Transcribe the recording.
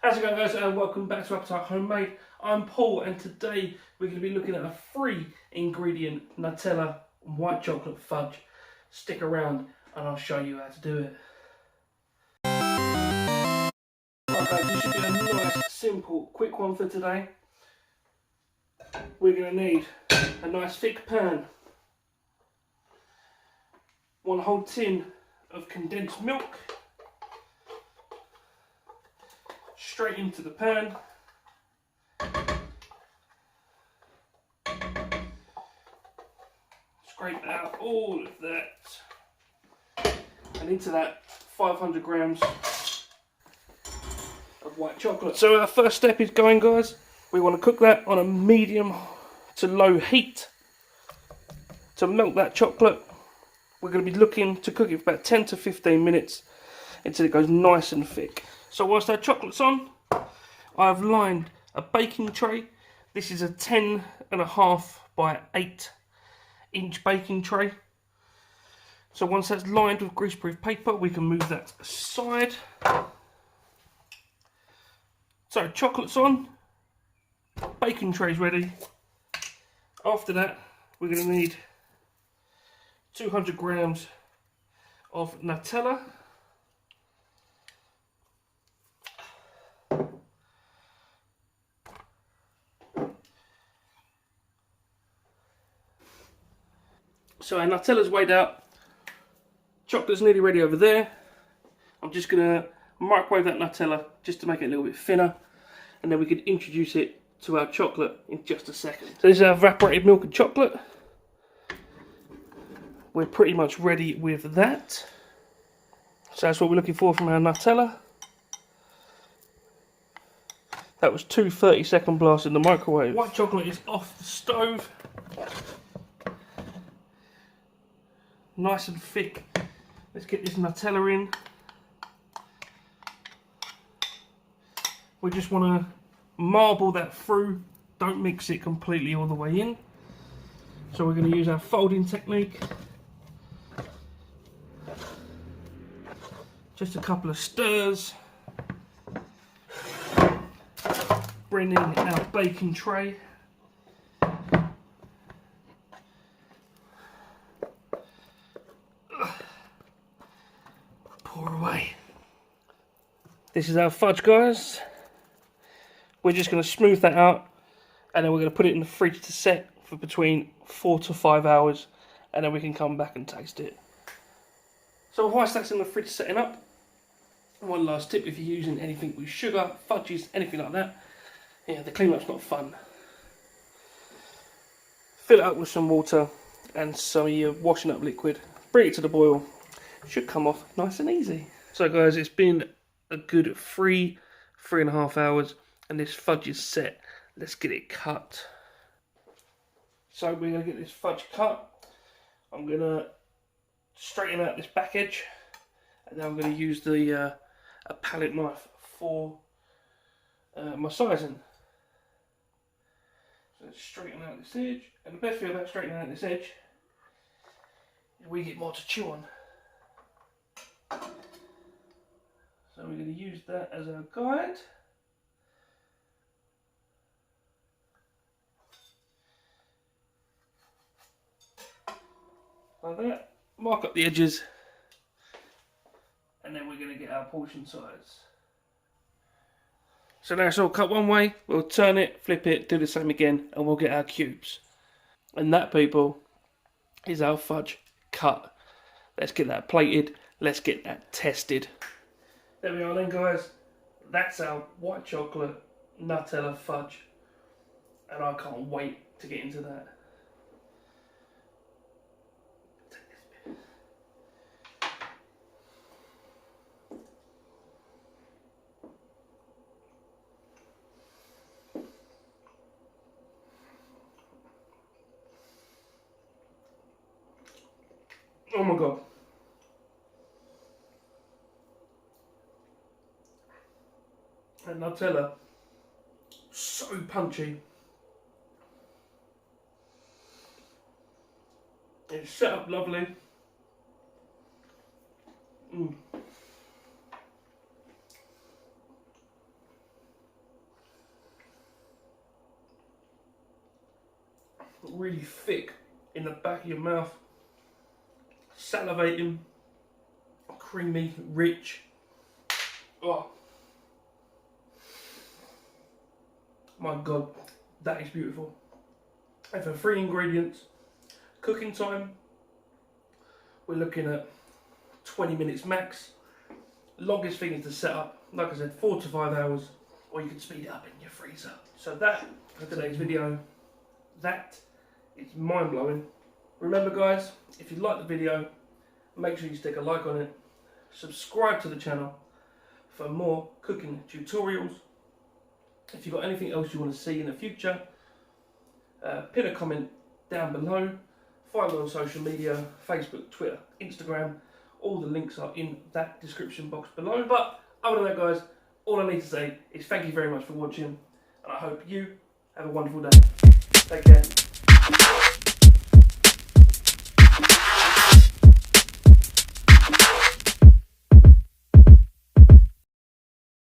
How's it going, guys, and welcome back to Appetite Homemade. I'm Paul, and today we're going to be looking at a 3-ingredient Nutella white chocolate fudge. Stick around and I'll show you how to do it. Right, guys, this should be a nice, simple, quick one for today. We're going to need a nice thick pan, 1 whole tin of condensed milk, straight into the pan. Scrape out all of that, and into that 500 grams of white chocolate. So our first step is going, guys, we want to cook that on a medium to low heat to melt that chocolate. We're going to be looking to cook it for about 10 to 15 minutes until it goes nice and thick. So whilst our chocolate's on, I've lined a baking tray. This is a 10.5 by 8-inch baking tray. So once that's lined with greaseproof paper, we can move that aside. So chocolate's on, baking tray's ready. After that, we're going to need 200 grams of Nutella. So our Nutella's weighed out, chocolate's nearly ready over there. I'm just going to microwave that Nutella just to make it a little bit thinner, and then we can introduce it to our chocolate in just a second. So this is our evaporated milk and chocolate. We're pretty much ready with that. So that's what we're looking for from our Nutella. That was 2 30-second blasts in the microwave. White chocolate is off the stove. Nice and thick. Let's get this Nutella in. We just want to marble that through. Don't mix it completely all the way in. So we're going to use our folding technique. Just a couple of stirs. Bring in our baking tray. Pour away. This is our fudge, guys. We're just going to smooth that out, and then we're going to put it in the fridge to set for between 4 to 5 hours, and then we can come back and taste it. So whilst that's in the fridge setting up, one last tip: if you're using anything with sugar, fudges, anything like that, yeah, the clean up's not fun. Fill it up with some water and some of your washing up liquid. Bring it to the boil. Should come off nice and easy. So guys, it's been a good 3.5 hours, and this fudge is set. Let's get it cut. So we're going to get this fudge cut. I'm going to straighten out this back edge, and then I'm going to use the a palette knife for my sizing. So let's straighten out this edge, and the best thing about straightening out this edge is we get more to chew on. So we're going to use that as our guide. Like that. Mark up the edges, and then we're going to get our portion size. So now it's all cut one way, we'll turn it, flip it, do the same again, and we'll get our cubes. And that, people, is our fudge cut. Let's get that plated, let's get that tested. There we are then, guys. That's our white chocolate Nutella fudge, and I can't wait to get into that. Oh my god. And Nutella, so punchy. It's set up lovely. really thick in the back of your mouth, salivating, creamy, rich. Oh my god, that is beautiful. And for 3 ingredients, cooking time, we're looking at 20 minutes max. Longest thing is to set up, like I said, 4 to 5 hours, or you can speed it up in your freezer. So that, for today's video, that is mind blowing. Remember guys, if you like the video, make sure you stick a like on it, subscribe to the channel for more cooking tutorials. If you've got anything else you want to see in the future, pin a comment down below. Find me on social media, Facebook, Twitter, Instagram. All the links are in that description box below. But other than that guys, all I need to say is thank you very much for watching, and I hope you have a wonderful day. Take care.